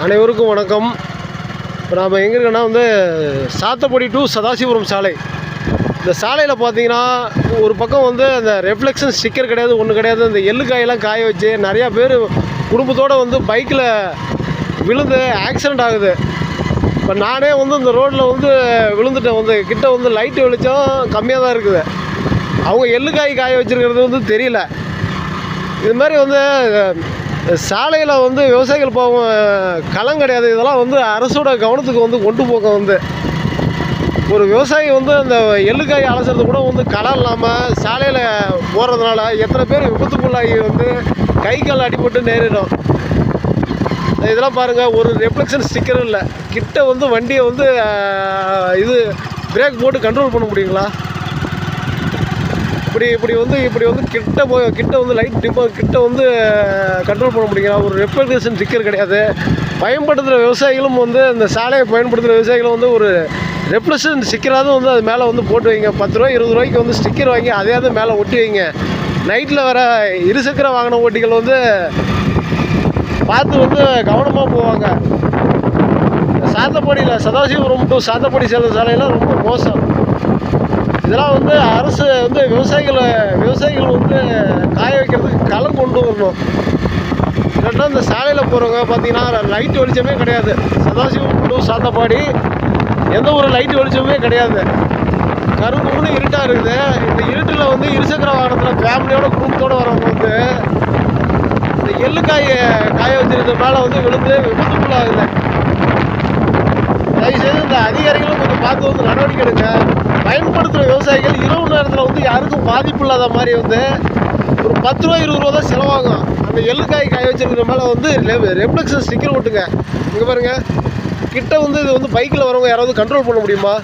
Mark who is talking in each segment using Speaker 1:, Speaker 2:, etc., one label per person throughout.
Speaker 1: அனைவருக்கும் வணக்கம். இப்போ நாம் எங்கே இருக்கோன்னா சாத்தப்படி டு சதாசிவபுரம் சாலை. இந்த சாலையில் பார்த்தீங்கன்னா ஒரு பக்கம் அந்த ரெஃப்ளெக்ஷன் ஸ்டிக்கர் கிடையாது, ஒன்றும் கிடையாது. இந்த எள்ளுக்காயெல்லாம் காய வச்சு நிறையா பேர் குடும்பத்தோடு பைக்கில் விழுந்து ஆக்சிடெண்ட் ஆகுது. இப்போ நானே இந்த ரோட்டில் விழுந்துட்டேன். கிட்ட லைட்டு வெளிச்சம் கம்மியாக தான் இருக்குது. அவங்க எள்ளுக்காய் காய வச்சுருக்கிறது தெரியல. இது மாதிரி சாலையில் விவசாயிகள் போகும் களம் கிடையாது. இதெல்லாம் அரசோட கவனத்துக்கு கொண்டு போக ஒரு விவசாயி அந்த எள்ளுக்காய் அலசுறது கூட களம் இல்லாமல் சாலையில் போகிறதுனால எத்தனை பேர் விபத்துக்குள்ளாகி கை கால் அடிபட்டு நேரிடும். இதெல்லாம் பாருங்கள், ஒரு ரெஃப்ளெக்ஷன் ஸ்டிக்கரும் இல்லை. கிட்ட வண்டியை இது பிரேக் போட்டு கண்ட்ரோல் பண்ண முடியுங்களா? இப்படி கிட்ட லைட் டிப்போ கிட்ட கண்ட்ரோல் பண்ண முடியுங்களா? ஒரு ரெஃப்ளெக்ஷன் ஸ்டிக்கர் கிடையாது. பயன்படுத்துகிற விவசாயிகளும் இந்த சாலையை பயன்படுத்துகிற விவசாயிகளும் ஒரு ரெஃப்ளெக்ஷன் ஸ்டிக்கராவது அது மேலே போட்டு வைங்க. 10 ரூபா 20 ரூபாய்க்கு ஸ்டிக்கர் வாங்கி அதையாவது மேலே ஒட்டி வைங்க. நைட்டில் வர இருசக்கர வாகன ஓட்டிகள் பார்த்து கவனமாக போவாங்க. சாத்தப்படியில் சதாசிவபுரம் டு சாத்தப்படி சேர்ந்த சாலையெல்லாம் ரொம்ப மோசம். இதெல்லாம் அரசு விவசாயிகள் காய வைக்கிறதுக்கு களம் கொண்டு வரணும். இல்லைன்னா இந்த சாலையில் போகிறவங்க பார்த்தீங்கன்னா லைட் வெளிச்சமே கிடையாது. சதாசிவம் டு சாத்தப்பாடி எந்த ஒரு லைட் வெளிச்சமே கிடையாது. கரும்புன்னு இருட்டாக இருக்குது. இந்த இருட்டில் இருசக்கர வாகனத்தில் ஃபேமிலியோட குடும்பத்தோடு வரவங்க இந்த எள்ளுக்காயை காய வச்சிருந்த மேலே விழுந்து விபத்துக்குள்ளாகுது. தயவுசெய்து இந்த அதிகாரிகளும் கொஞ்சம் பார்த்து நடவடிக்கை எடுங்க. பயன்படுத்துகிற விவசாயிகள் இரவு நேரத்தில் யாருக்கும் பாதிப்பு இல்லாத மாதிரி ஒரு 10 ரூபா 20 ரூபா தான் செலவாகும். அந்த எள்ளுக்காய் காய வச்சிருக்கிற மேலே ரெஃப்ளெக்ஷன் ஸ்டிக்கர் ஓட்டுங்க. இங்கே பாருங்கள், கிட்ட இது பைக்கில் வரவங்க யாராவது கண்ட்ரோல் பண்ண முடியுமா?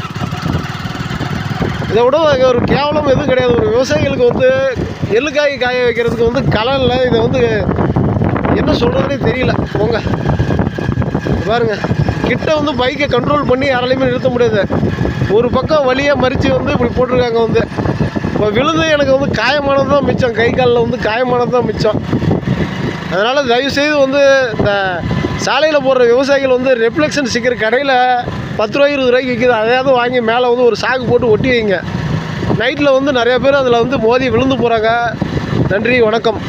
Speaker 1: இதை விட ஒரு கேவலம் எதுவும் கிடையாது. ஒரு விவசாயிகளுக்கு எள்ளுக்காய் காய வைக்கிறதுக்கு களம் இல்லை. இதை என்ன சொல்கிறதுனே தெரியல. போங்க பாருங்கள், கிட்ட பைக்கை கண்ட்ரோல் பண்ணி யாராலையுமே நிறுத்த முடியாது. ஒரு பக்கம் வழியாக மறித்து இப்படி போட்டிருக்காங்க. இப்போ விழுந்து எனக்கு காயமானது தான் மிச்சம். கை காலில் காயமானது தான் மிச்சம். அதனால் தயவுசெய்து இந்த சாலையில் போடுற விவசாயிகள் ரெஃப்ளெக்ஷன் ஸ்டிக்கர் கடையில் 10 ரூபா 20 ரூபாய்க்கு விற்கிது. அதையாவது வாங்கி மேலே ஒரு சாக்கு போட்டு ஒட்டி வைங்க. நைட்டில் நிறையா பேர் அதில் மோதி விழுந்து போகிறாங்க. நன்றி, வணக்கம்.